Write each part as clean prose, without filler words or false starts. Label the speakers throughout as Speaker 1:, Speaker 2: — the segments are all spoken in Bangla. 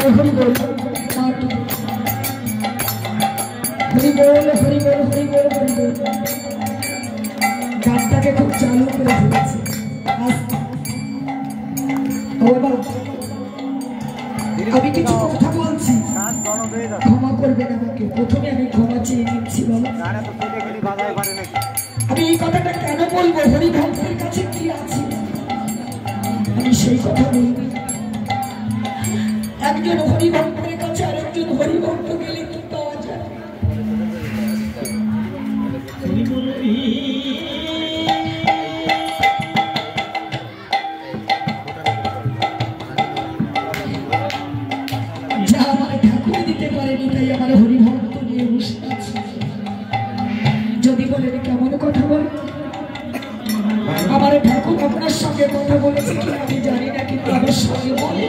Speaker 1: हरि बोल हरि बोल हरि बोल हरि बोल हरि बोल गानটাকে খুব চালু করে ফেলেছি বাবা আমি কিছু কথা বলছি ক্ষমা করবেন আমাকে প্রথমে আমি ক্ষমা চেয়ে নিচ্ছি বাবা আমি এই কথাটা কেন বলবো হরি ভক্তের কাছে কি আছে আমি সেই কথা বলবো একজন হরি ভক্তের কাছে আরেকজন হরি ভক্ত গেলে কি পাওয়া যায় যা আমার ঠাকুর দিতে পারেনি তাই আমার হরি ভক্ত নিয়ে বসে আছে যদি বলেন কেমন কথা বলে আমার ঠাকুর আপনার সঙ্গে কথা বলেছে কি আমি জানি না কিন্তু আমার সঙ্গে বলে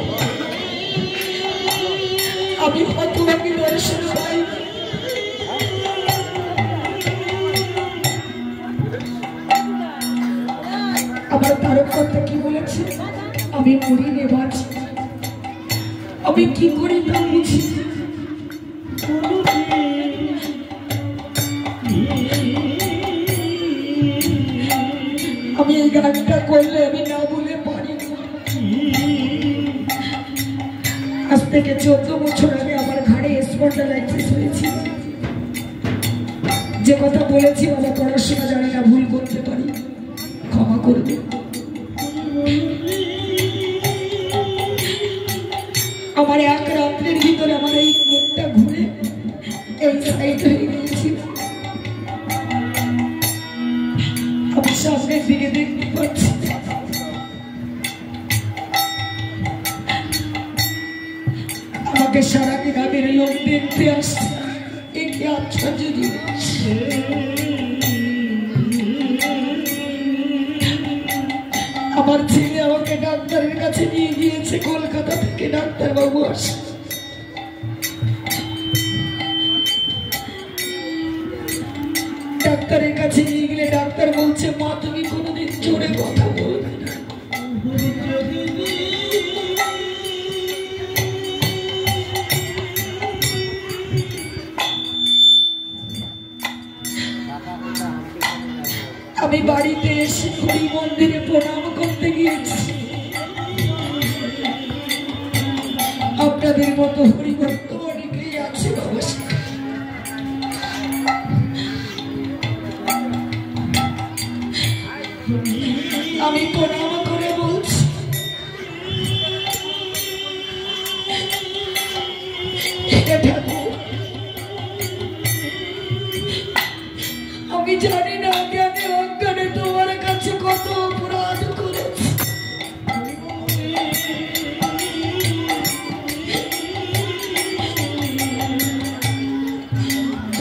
Speaker 1: আমি হতভাগী দর্শন পাই আমার তারকটা কি বলেছে আমি মরি রে বাঁচি আমি কি করি তা বুঝি আমি এই গানটা করলে আমি না বলে পারি আজ থেকে 14 বছর আগে আমার ঘাড়ে স্পন্ডালাইটিস হয়েছিল যে কথা বলেছি বাবা পড়াশোনা জানি না ভুল করতে পারি ক্ষমা করবে আমার এক রাত্রের ভিতরে আমার এই মুখটা ঘুরে এই সাইড হয়ে গিয়েছিল আমি সামনের দিকে দেখতে পাচ্ছি আমাকে সারাদিন আগের লোক দেখতে আসছে একে আশ্চর্য জিনিস আমার ছেলে আমাকে ডাক্তারের কাছে নিয়ে গিয়েছে কলকাতা থেকে ডাক্তার বাবু আসে ডাক্তারের কাছে নিয়ে গেলে ডাক্তার বলছে মা তুমি কোনোদিন জোরে কথা বলবে না আমি বাড়িতে এসে হরি মন্দিরে প্রণাম করতে গিয়েছি আপনাদের মতো হরি ভক্ত অনেকেই আছে বাবা আমি প্রণাম করে বলছি আমি জানি না জ্ঞানে অজ্ঞানে তোমার কাছে কত অপরাধ করেছি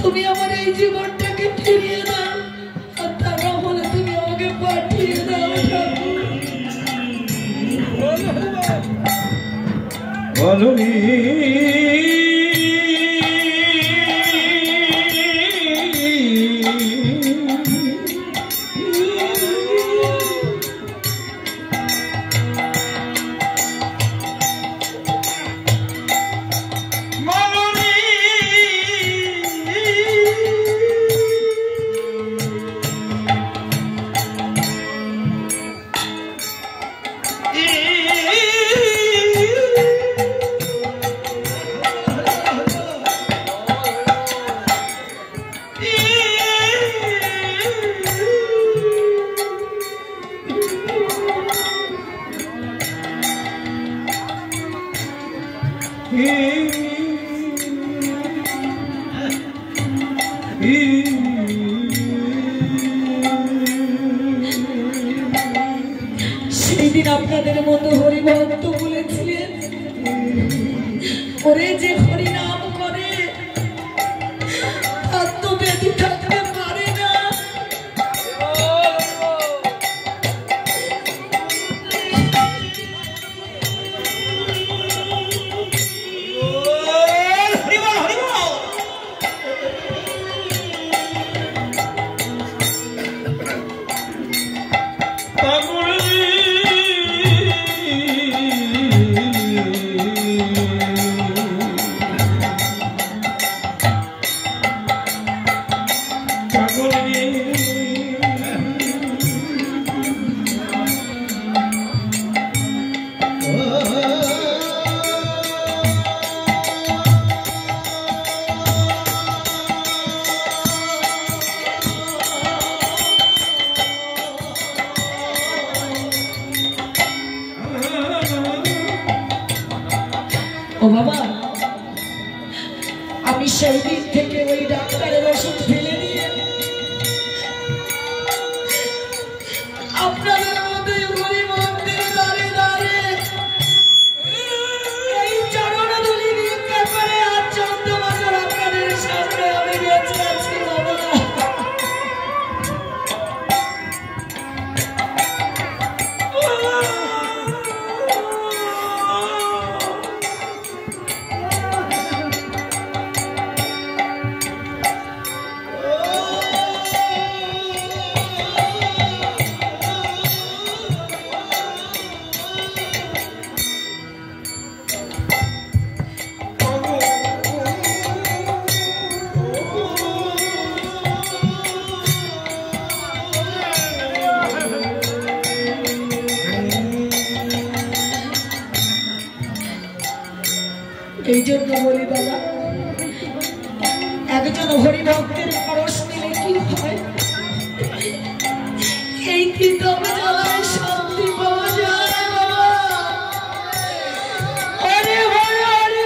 Speaker 1: তুমি আমার এই জীবনটাকে ফিরিয়ে দাও আর তা না হলে তুমি আমাকে পাঠিয়ে দাও বলনি সেই দিন আপনাদের মতো হরি ভক্ত বলেছিলেন ওরে যে হরি নাম করে তার তো ব্যাধি থাকতে পারে না বাবা, আমি সেই দিন থেকে ওই ডাক্তারের ওষুধ ফেলে দিয়ে আপনাদের মধ্যে গরিব মন্দিরে দাঁড়িয়ে দাঁড়িয়ে এই চরণ ধুলি ভিক্ষা করে আর 14 বছর আপনাদের সামনে আমি বেঁচে আছি বাবা। এই জন্য বলি বাবা, একজন হরিভক্তের পরশ নিলে কি হয়, এই কীর্তন জ্বালায় শান্তি পাওয়া যায় বাবা। হরি হরি হরি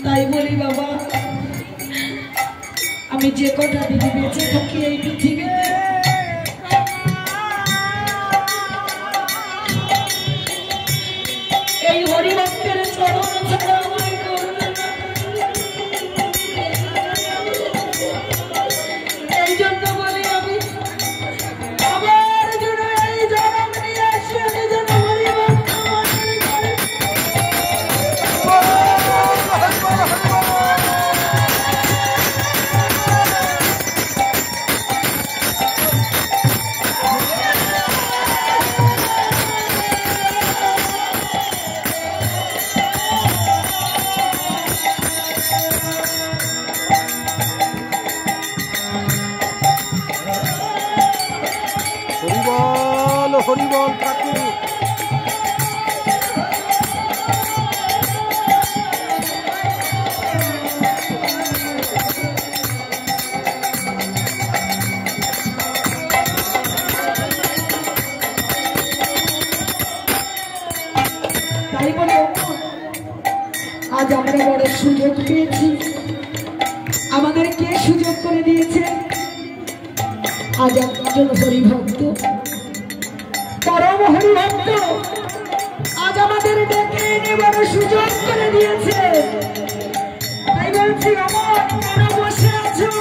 Speaker 1: তাই বলি বাবা, আমি যে কটা দিন বেঁচে থাকি এই পৃথিবীতে, এই হরিভক্তের চরণ ছাড়া আমায় করবে না। এই জন্য বলি আমি আমার জন্য এই জনম নিয়ে আসি, আমি যেন হরিভক্ত
Speaker 2: হরিবল ঠাকুর।
Speaker 1: তাই বলে আজ আমরা বড় সুযোগ পেয়েছি। আমাদের কে সুযোগ করে দিয়েছে? আজ একজন হরিভক্ত, পরম হরিভক্ত আজ আমাদের ডেকে নেবার সুযোগ করে দিয়েছে। তাই বলছি আমার কেন বসে আছো?